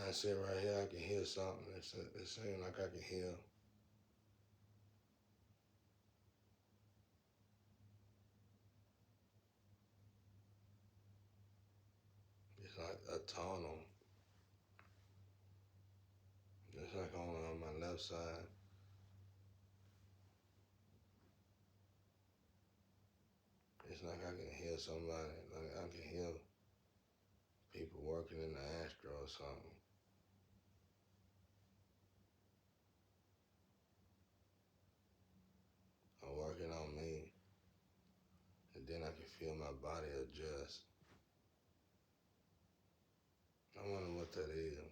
I sit right here, I can hear something. It seems like I can hear. It's like a tunnel. It's like on my left side. It's like I can hear somebody. Like I can hear people working in the Astro or something. Or working on me. And then I can feel my body adjust. I wonder what that is.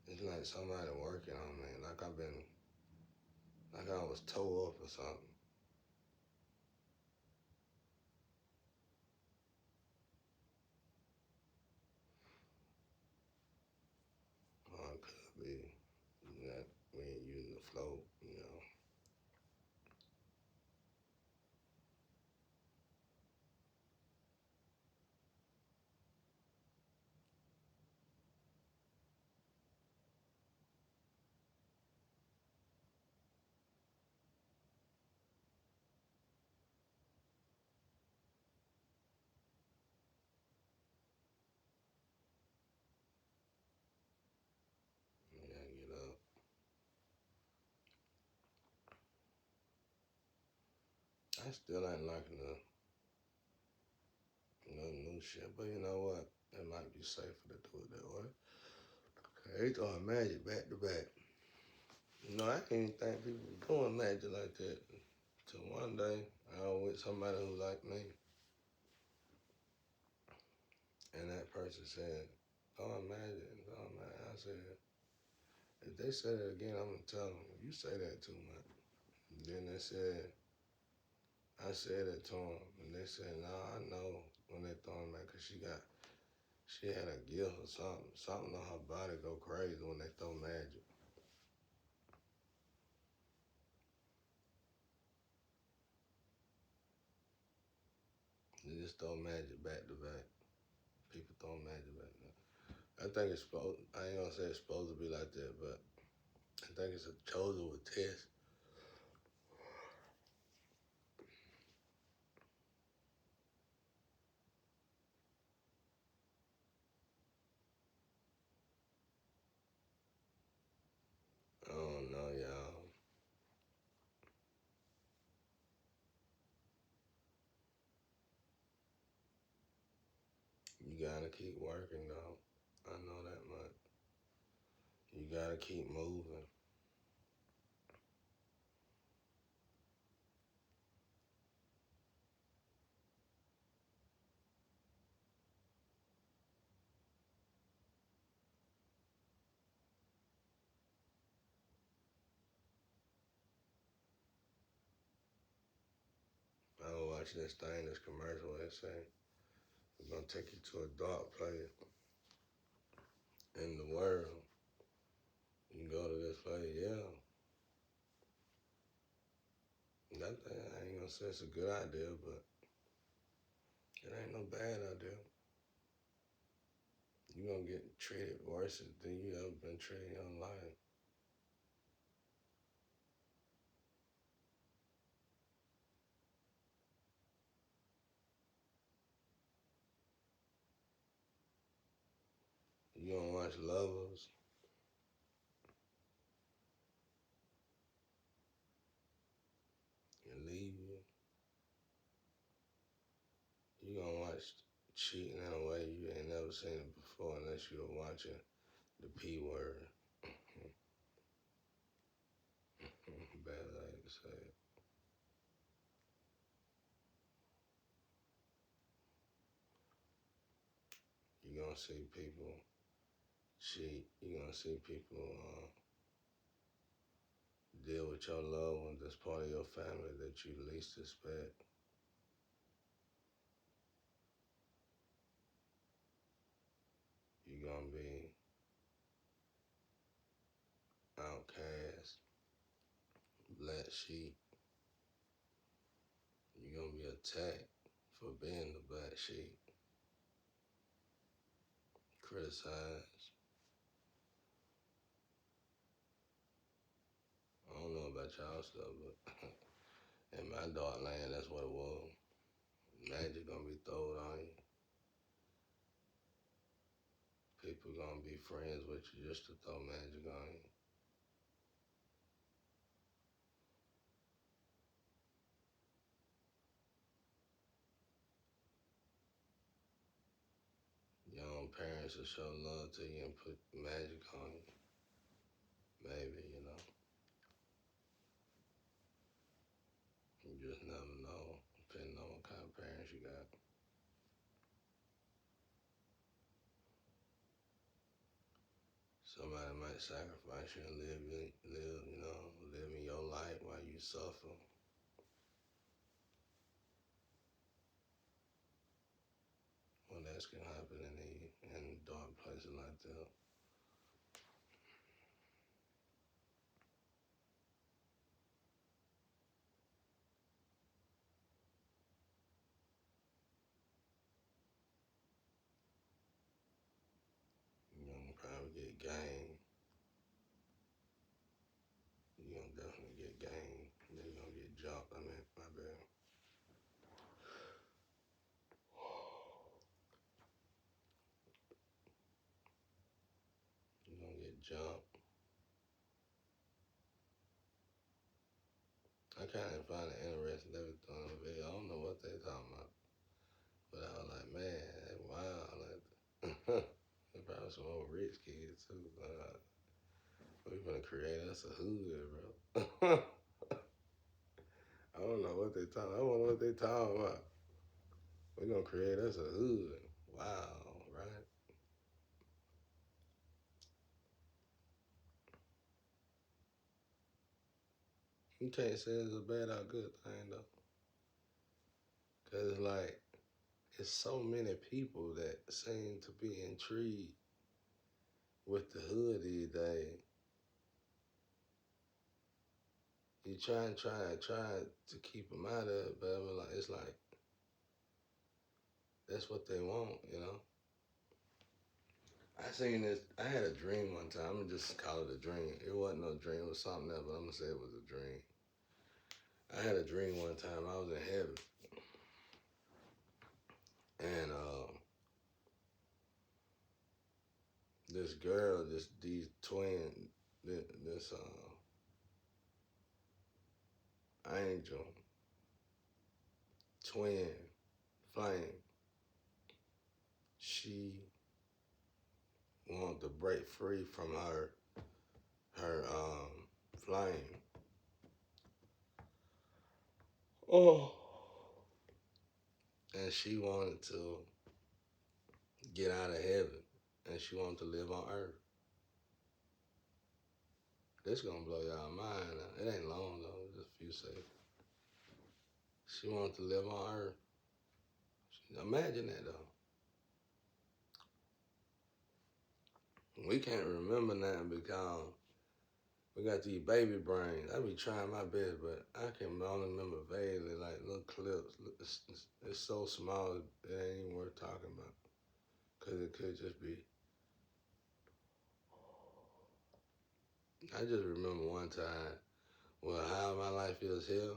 It's like somebody working on me. Like I was tore up or something. Or it could be that we ain't using the float, you know. We gotta get up. I still ain't liking the new shit, but you know what? It might be safer to do it that way. They throwing magic back to back. You know, I can't even think people were doing magic like that. Till one day, I was with somebody who liked me, and that person said, throwing magic, throwing magic. I said, if they say that again, I'm gonna tell them, you say that too much. And then they said, I said it to them, and they said, no, I know when they throwing magic, cause she had a gift or something. Something on her body go crazy when they throw magic. They just throw magic back to back. People throw magic back to back. I think it's supposed, I ain't gonna say it's supposed to be like that, but I think it's a chosen with test. I don't know, y'all. You gotta keep working though. I know that much. You gotta keep moving. I was watching this thing, this commercial, they say, we're gonna take you to a dark place in the world. You can go to this place, yeah. That thing, I ain't gonna say it's a good idea, but it ain't no bad idea. You're gonna get treated worse than you ever been treated in your life. You gonna watch Lovers and leave you. You gonna watch cheating in a way you ain't never seen it before unless you were watching the P word. Bad as I hate to say it. You're gonna see people cheat. You're gonna see people deal with your loved ones that's part of your family that you least expect. You're gonna be outcast, black sheep. You're gonna be attacked for being the black sheep. criticize. I don't know about y'all stuff, but in my dark land, that's what it was. Magic gonna be thrown on you. People gonna be friends with you just to throw magic on you. Your own parents will show love to you and put magic on you. Maybe, you know. You just never know, depending on what kind of parents you got. Somebody might sacrifice you and live in your light while you suffer. Well, that's can happen in dark places like that. You're gonna probably get gang. You're gonna definitely get gang. Then you're gonna get jumped. I mean, my bad. You're gonna get jumped. I kind of find it interesting everything on the video. I don't know what they talking about, but I was like, man, that's wild. Like, they probably some old rich kids too. We gonna create us a hood, bro. I don't know what they talking. I don't know what they talking about. We gonna create us a hood. Wow, right? You can't say it's a bad or good thing though, cause it's like it's so many people that seem to be intrigued with the hood these days. You try to keep them out of it, but it's like that's what they want, you know. I seen this. I had a dream one time. I'm gonna just call it a dream. It wasn't no dream. It was something else, but I'm gonna say it was a dream. I had a dream one time. I was in heaven, and this girl, these twin, this angel, twin, flame. She wanted to break free from her flame. Oh. And she wanted to get out of heaven, and she wanted to live on earth. This gonna blow y'all mind. It ain't long though, just a few seconds. She wanted to live on earth. Imagine that though. We can't remember nothing because we got these baby brains. I be trying my best, but I can only remember vaguely, like little clips. It's so small, it ain't even worth talking about. Because it could just be. I just remember one time, well, how my life is here,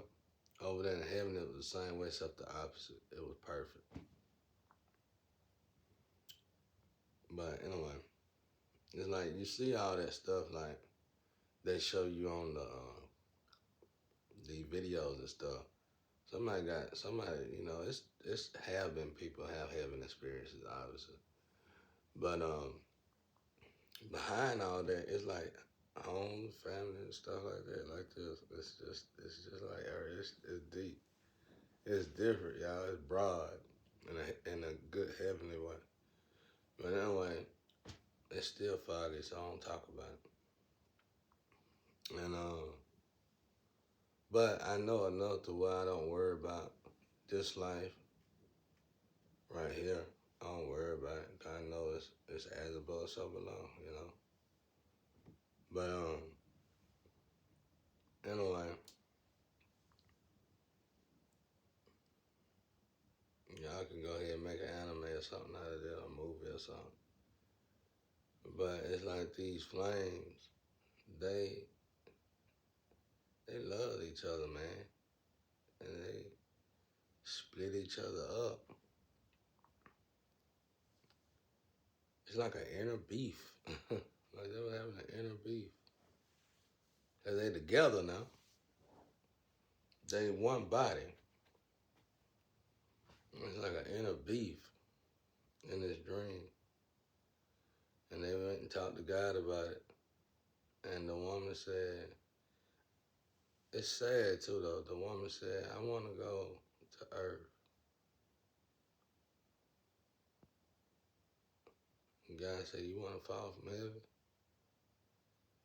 over there in heaven, it was the same way, except the opposite. It was perfect. But anyway, it's like you see all that stuff, like they show you on the videos and stuff. Somebody, you know, it's have been people have heaven experiences, obviously. But behind all that, it's like home, family, and stuff like that. Like this, it's just like it's deep. It's different, y'all. It's broad in a good heavenly way. But anyway, it's still foggy, so I don't talk about it. And but I know enough to where I don't worry about this life right here. I don't worry about it. I know it's as above, so below, you know. But anyway, y'all can go ahead and make an anime or something out of it, a movie or something. But it's like these flames, they they love each other, man, and they split each other up. It's like an inner beef. Like they were having an inner beef. Cause they together now. They one body. It's like an inner beef in this dream. And they went and talked to God about it. And the woman said, it's sad too though. The woman said, I want to go to earth. And God said, you want to fall from heaven?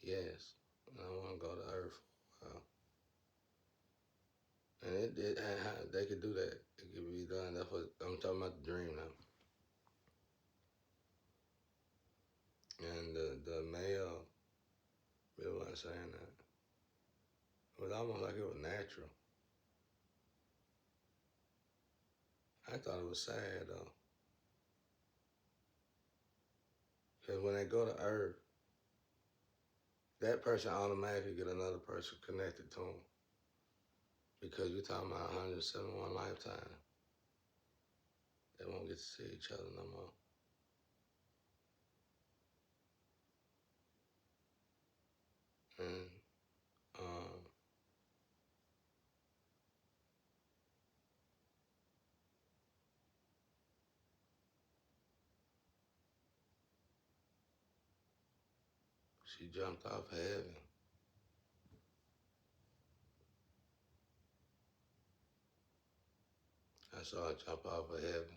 Yes. And I want to go to earth for a while. And they could do that. It could be done. That's what I'm talking about, the dream now. And the male really wasn't saying that. It was almost like it was natural. I thought it was sad though. Because when they go to earth, that person automatically get another person connected to them. Because you're talking about 171 lifetime. They won't get to see each other no more. And she jumped off of heaven. I saw her jump off of heaven.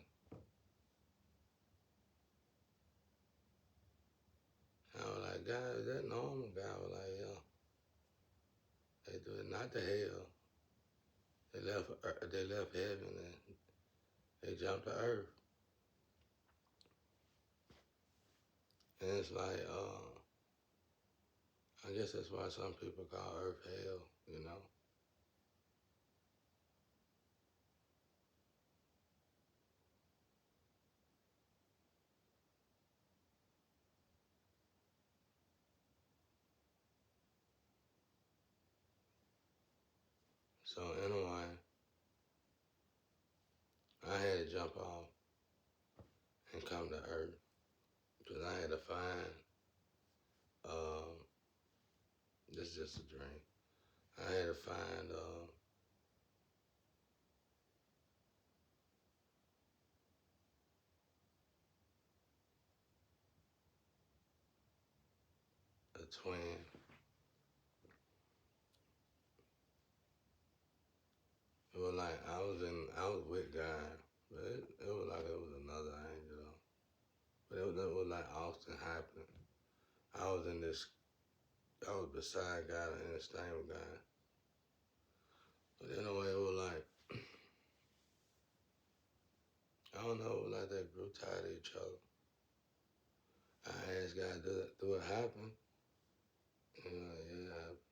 I was like, God, is that normal? God was like, yeah. They do it, not to hell. They left heaven and they jumped to earth. And it's like, I guess that's why some people call earth hell, you know? So anyway, I had to jump off and come to earth because I had to find, this is just a dream. I had to find a twin. It was like I was with God, but it was like it was another angel. But it was like often happening. I was beside God and in the stand with God. But in a way, it was like, I don't know, it was like they grew tired of each other. I asked God, do it happen? And yeah, it happened.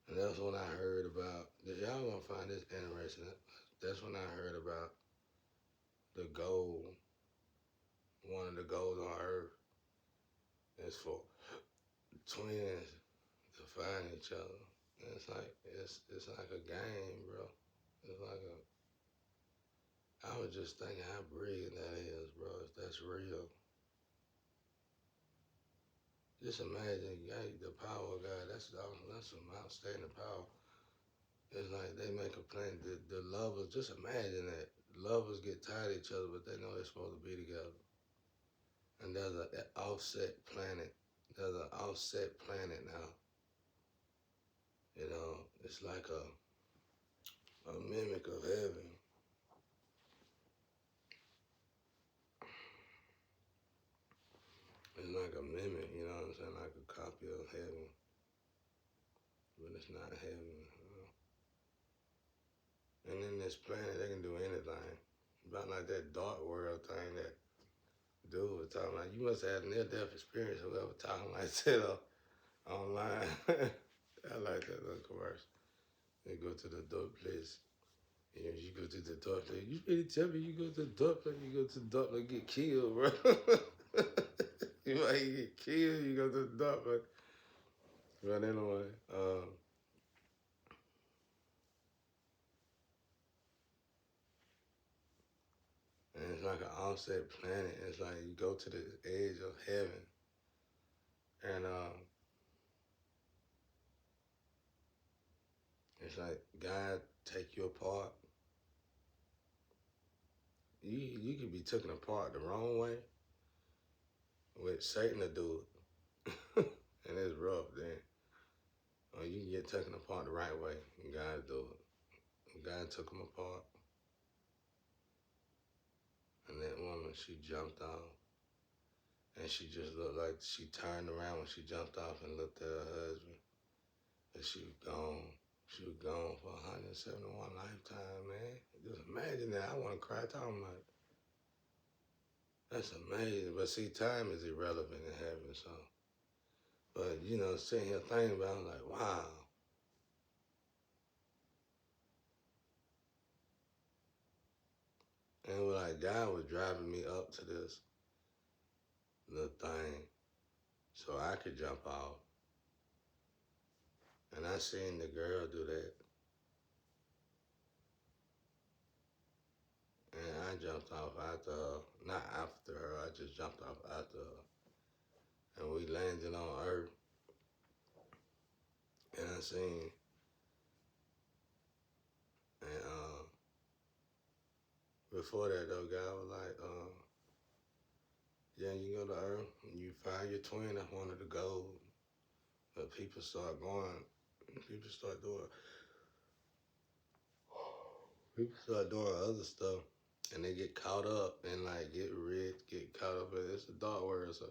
And that's when I heard about, y'all gonna find this interesting. That's when I heard about the goal. One of the goals on earth is for twins to find each other. And it's like a game, bro. It's like I was just thinking how brilliant that is, bro. If that's real. Just imagine, the power of God. That's some outstanding power. It's like they make a plan. The lovers, just imagine that. Lovers get tired of each other, but they know they're supposed to be together. And there's an offset planet. There's an offset planet now. You know, it's like a mimic of heaven. It's like a mimic, you know what I'm saying? Like a copy of heaven. But it's not heaven. You know? And in this planet, they can do anything. About like that dark world thing that dude was talking about. You must have had a near-death experience, whoever talking like that online. I like that little commercial. They go to the dark place. You know, you go to the dark place. You really tell me you go to the dark place, you go to the dark place, get killed, bro. You Somebody get killed, you go to the doctor. But anyway, and it's like an offset planet. It's like you go to the edge of heaven, and it's like God take you apart. You could be taken apart the wrong way, with Satan to do it, and it's rough then. Or you can get taken apart the right way, and God do it. God took them apart, and that woman, she jumped off, and she just looked like she turned around when she jumped off and looked at her husband, and she was gone. She was gone for 171 lifetime, man. Just imagine that. I want to cry talking about it. That's amazing. But see, time is irrelevant in heaven, so. But, you know, sitting here thinking about it, I'm like, wow. And it was like God was driving me up to this little thing so I could jump off. And I seen the girl do that. And I jumped off after her. Not after her, I just jumped off after her. And we landed on Earth. And I seen, and before that though, God was like, yeah, you go to Earth, and you find your twin, that's one of the goals. But people start doing other stuff, and they get caught up and like get rich, get caught up in, it's a dark world, so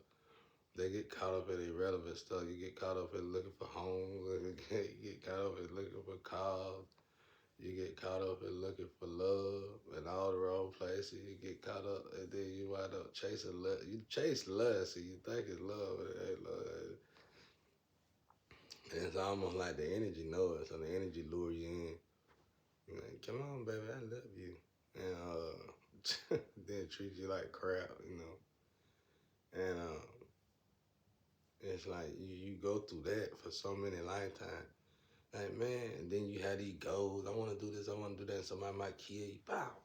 they get caught up in irrelevant stuff. You get caught up in looking for homes, you get caught up in looking for cars, you get caught up in looking for love in all the wrong places. You get caught up, and then you wind up chasing love. You chase lust, and you think it's love, but it ain't love. And it's almost like the energy knows it, so the energy lure you in. You're like, come on, baby, I love you. And then treat you like crap, you know. And it's like you go through that for so many lifetimes. Like, man, and then you have these goals. I want to do this, I want to do that. Somebody might kill you. Pow.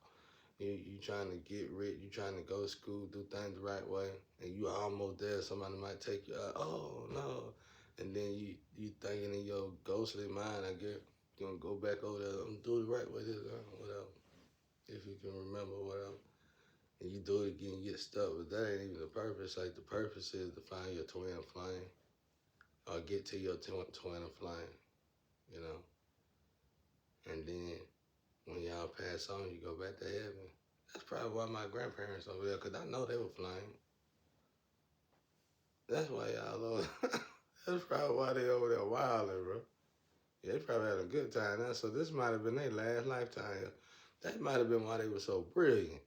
You trying to get rich. You trying to go to school, do things the right way. And you almost there. Somebody might take you out. Oh, no. And then you thinking in your ghostly mind, I guess, you're going to go back over there. I'm do it the right way, this, whatever. If you can remember, whatever. And you do it again, you get stuck. But that ain't even the purpose. Like, the purpose is to find your twin flame. Or get to your twin flame, you know. And then when y'all pass on, you go back to heaven. That's probably why my grandparents over there, because I know they were flying. That's why y'all over That's probably why they over there wilding, bro. Yeah, they probably had a good time now. So this might have been their last lifetime. That might have been why they were so brilliant.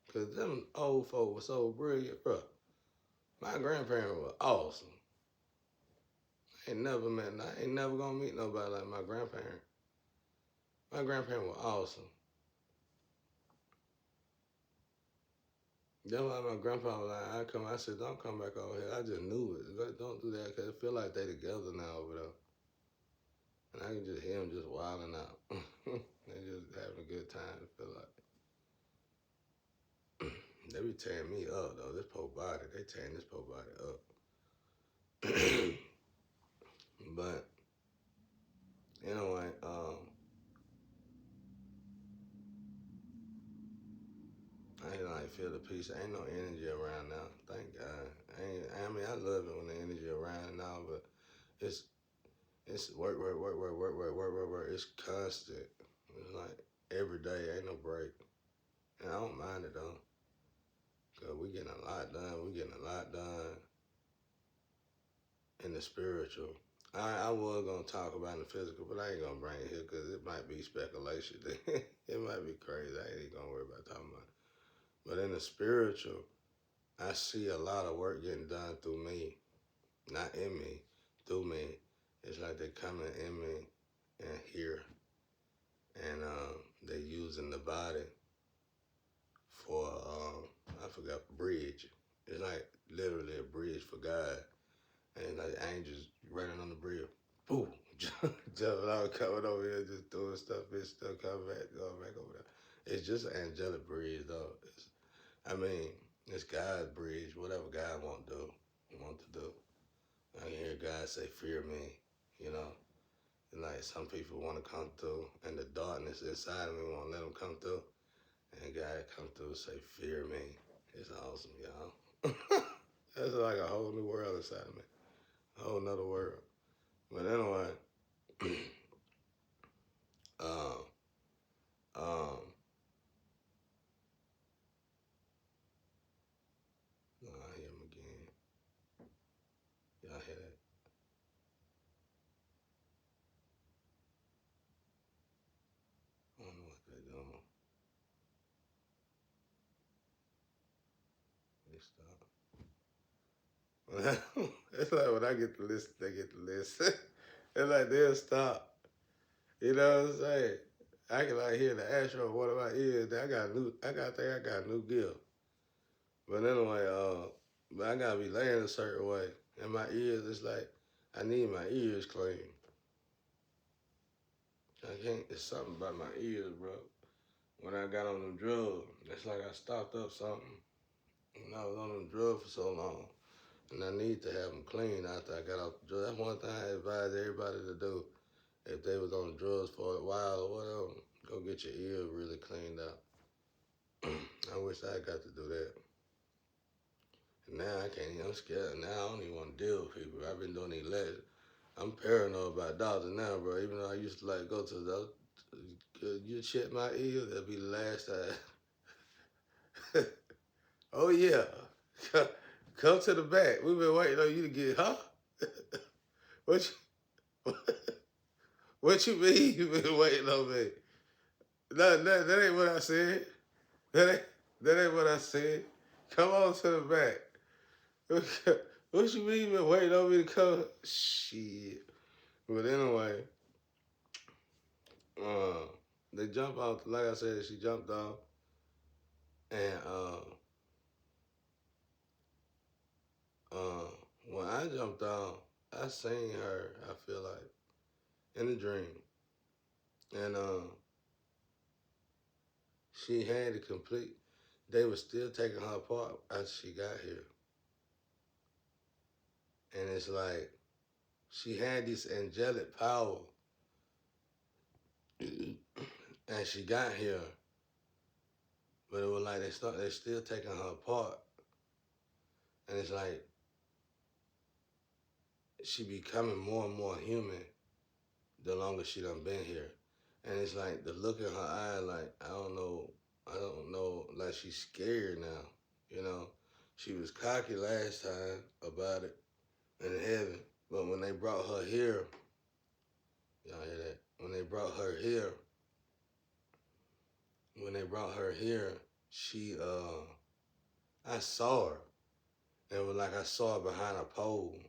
Because them old folk were so brilliant, bro. My grandparents were awesome. I ain't never gonna meet nobody like my grandparents. My grandparents were awesome. That's why my grandpa was like, I said, don't come back over here. I just knew it. Don't do that, because it feel like they together now over there. And I can just hear them just wilding out. They just having a good time, it feel like. They be tearing me up, though. This poor body, they tearing this poor body up. But, anyway, I ain't like feel the peace. Ain't no energy around now. Thank God. I mean, I love it when the energy around now, but it's work, work, work, work, work, work, work, work, work. It's constant. It's like every day, ain't no break. And I don't mind it though. Cause we getting a lot done. We getting a lot done in the spiritual. I was gonna talk about the physical, but I ain't gonna bring it here because it might be speculation. It might be crazy. I ain't even gonna worry about talking about it. But in the spiritual, I see a lot of work getting done through me, not in me, through me. It's like they coming in me and here, and they using the body for I forgot, bridge. It's like literally a bridge for angels running on the bridge. Boom. Jumping out, coming over here, just doing stuff, bitch, still coming back, going back over there. It's just an angelic bridge, though. I mean, it's God's bridge, whatever God want to do. I can hear God say, fear me, you know. And like some people want to come through, and the darkness inside of me won't let them come through. And God come through and say, fear me. It's awesome, y'all. That's like a whole new world inside of me. A whole nother world. But anyway, um, um, no, I hear him again. Y'all hear that? I don't know what they're doing. They stop. It's like when I get to listen, they get to listen. It's like they'll stop. You know what I'm saying? I can like hear the astro of one of my ears. I think I got a new gift. But anyway, but I gotta be laying a certain way. And my ears, it's like I need my ears clean. I can't. It's something about my ears, bro. When I got on them drugs, it's like I stopped up something. And I was on them drugs for so long, and I need to have them clean after I got off the drugs. That's one thing I advise everybody to do. If they was on the drugs for a while or whatever, go get your ears really cleaned out. I wish I got to do that. And now I can't even, I'm scared. Now I don't even want to deal with people. I've been doing these lectures. I'm paranoid about doctors now, bro. Even though I used to like go to the, you check my ears, that'll be the last time. Oh yeah. Come to the back. We've been waiting on you to get, huh? What you, what you mean you been waiting on me? No, that ain't what I said. That ain't what I said. Come on to the back. What you mean you been waiting on me to come? Shit. But anyway, uh, they jump off, like I said, she jumped off. And uh, when I jumped off, I seen her, I feel like, in a dream. And she had it complete. They were still taking her apart after she got here. And it's like she had this angelic power. And she got here. But it was like they still taking her apart. And it's like she becoming more and more human the longer she done been here. And it's like the look in her eye, like, I don't know, like she's scared now, you know. She was cocky last time about it in heaven, but when they brought her here, y'all hear that? When they brought her here, she, I saw her. And it was like I saw her behind a pole.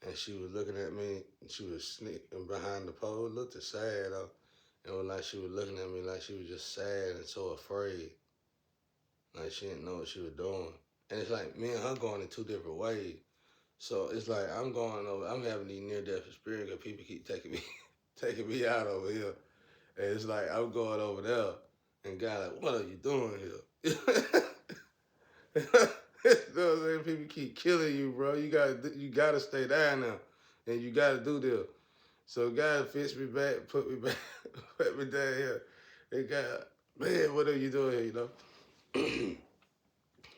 And she was looking at me, and she was sneaking behind the pole. It looked sad, though. It was like she was looking at me like she was just sad and so afraid. Like she didn't know what she was doing. And it's like me and her going in two different ways. So it's like I'm having these near-death experiences because people keep taking me out over here. And it's like I'm going over there and God like, what are you doing here? You know what I'm saying? People keep killing you, bro. You gotta stay down now. And you gotta do this. So God fixed me back, put me back, put me down here. And God, man, what are you doing here, you know?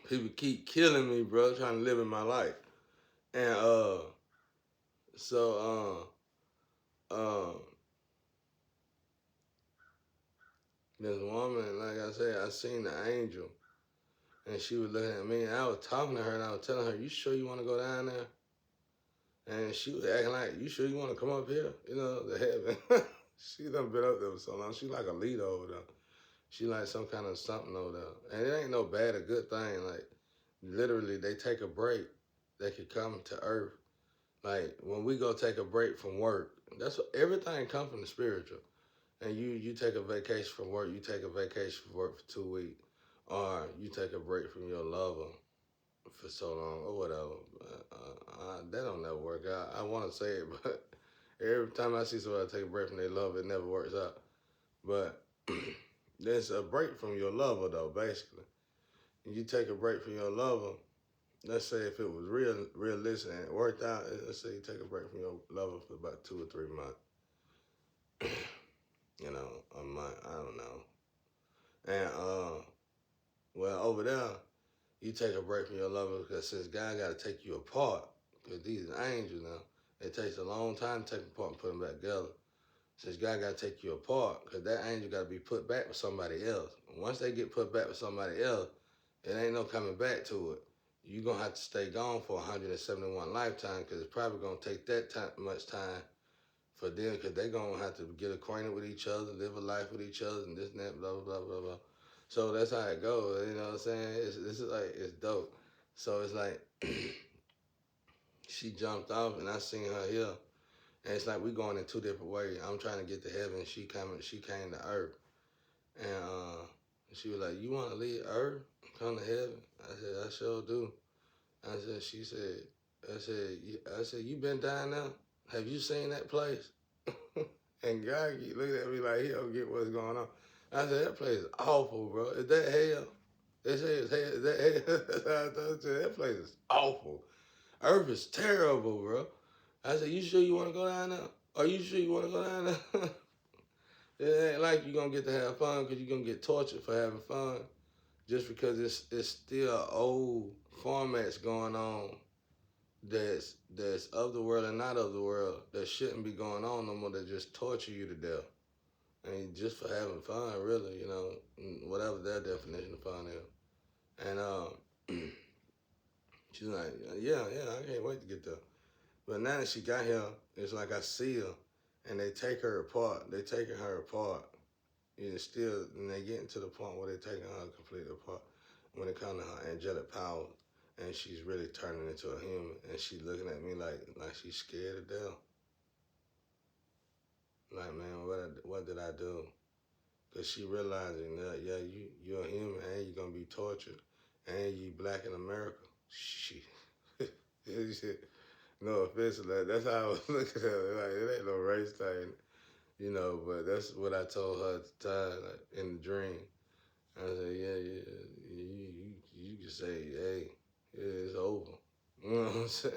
People keep killing me, bro, trying to live in my life. And so this woman, like I said, I seen the angel, and she was looking at me, and I was talking to her, and I was telling her, "You sure you want to go down there?" And she was acting like, "You sure you want to come up here?" You know, the heaven. She done been up there for so long. She like a leader over there. She like some kind of something over there, and it ain't no bad or good thing. Like literally, they take a break. They could come to Earth. Like when we go take a break from work, that's what everything comes from the spiritual. And you take a vacation from work, you take a vacation from work for 2 weeks, or you take a break from your lover, for so long or whatever. That don't never work out. I want to say it, but every time I see somebody take a break from their love, it never works out. But there's a break from your lover, though, basically. You take a break from your lover. Let's say if it was realistic and it worked out, let's say you take a break from your lover for about 2 or 3 months. You know, a month, I don't know. And, well, over there, you take a break from your lover because since God got to take you apart, because these are angels now, it takes a long time to take them apart and put them back together. Since God got to take you apart, because that angel got to be put back with somebody else. And once they get put back with somebody else, it ain't no coming back to it. You're going to have to stay gone for 171 lifetimes because it's probably going to take that much time for them because they're going to have to get acquainted with each other, live a life with each other, and this and that, blah, blah, blah, blah, blah. So that's how it goes, you know what I'm saying? This is like, it's dope. So it's like, she jumped off and I seen her here. And it's like we going in two different ways. I'm trying to get to heaven. She came to earth. And she was like, you want to leave earth and come to heaven? I said, I sure do. She said, I said, you been down there? Have you seen that place? And God looked at me like he don't get what's going on. I said, that place is awful, bro. Is that hell? They say it's hell. Is that hell? I said, that place is awful. Earth is terrible, bro. I said, you sure you want to go down there? Are you sure you want to go down there? It ain't like you're going to get to have fun because you're going to get tortured for having fun just because it's still old formats going on that's of the world and not of the world that shouldn't be going on no more, that just torture you to death. And just for having fun, really, you know, whatever their definition of fun is. And she's like, yeah, I can't wait to get there. But now that she got here, it's like I see her, and they take her apart. They taking her apart. Still, and they getting to the point where they're taking her completely apart when it comes to her angelic powers, and she's really turning into a human, and she's looking at me like she's scared to death. Like, man, what did I do? Because she realizing that, yeah, you're a human, and you're going to be tortured, and you black in America. She, no offense, that's how I was looking at it. Like, it ain't no race thing, you know, but that's what I told her at the time, like, in the dream. I said, yeah, you can say, hey, it's over. You know what I'm saying?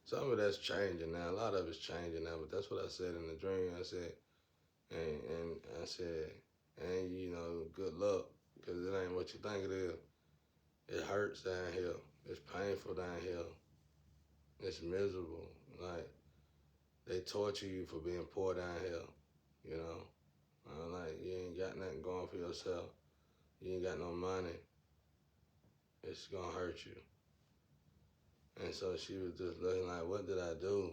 Some of that's changing now. A lot of it's changing now, but that's what I said in the dream. I said, and I said, and you know, good luck, because it ain't what you think it is. It hurts down here. It's painful down here. It's miserable. Like, they torture you for being poor down here, you know? Like, you ain't got nothing going for yourself. You ain't got no money. It's gonna hurt you. And so she was just looking like, what did I do?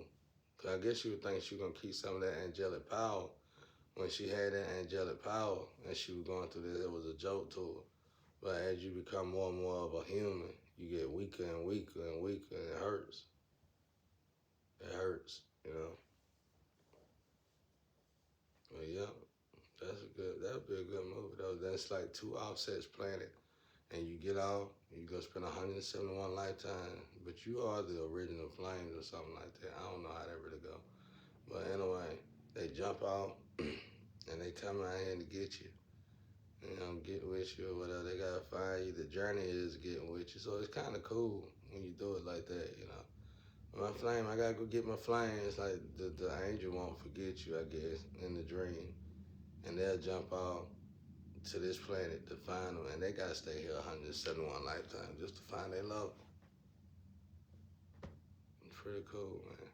Cause I guess she would think she was gonna keep some of that angelic power. When she had that angelic power and she was going through this, it was a joke to her. But as you become more and more of a human, you get weaker and weaker and weaker, and it hurts. It hurts, you know. But yeah, that'd be a good movie though. That's like two Offset's Planet. And you get off, you go spend 171 lifetimes, but you are the original Flames or something like that. I don't know how that really go. But anyway, they jump off and they come out here to get you. You know, get with you or whatever. They gotta find you. The journey is getting with you. So it's kind of cool when you do it like that, you know. My flame, I gotta go get my flame. It's like the angel won't forget you, I guess, in the dream. And they'll jump off to this planet to find them, and they gotta stay here 171 lifetimes just to find their love. It's pretty cool, man.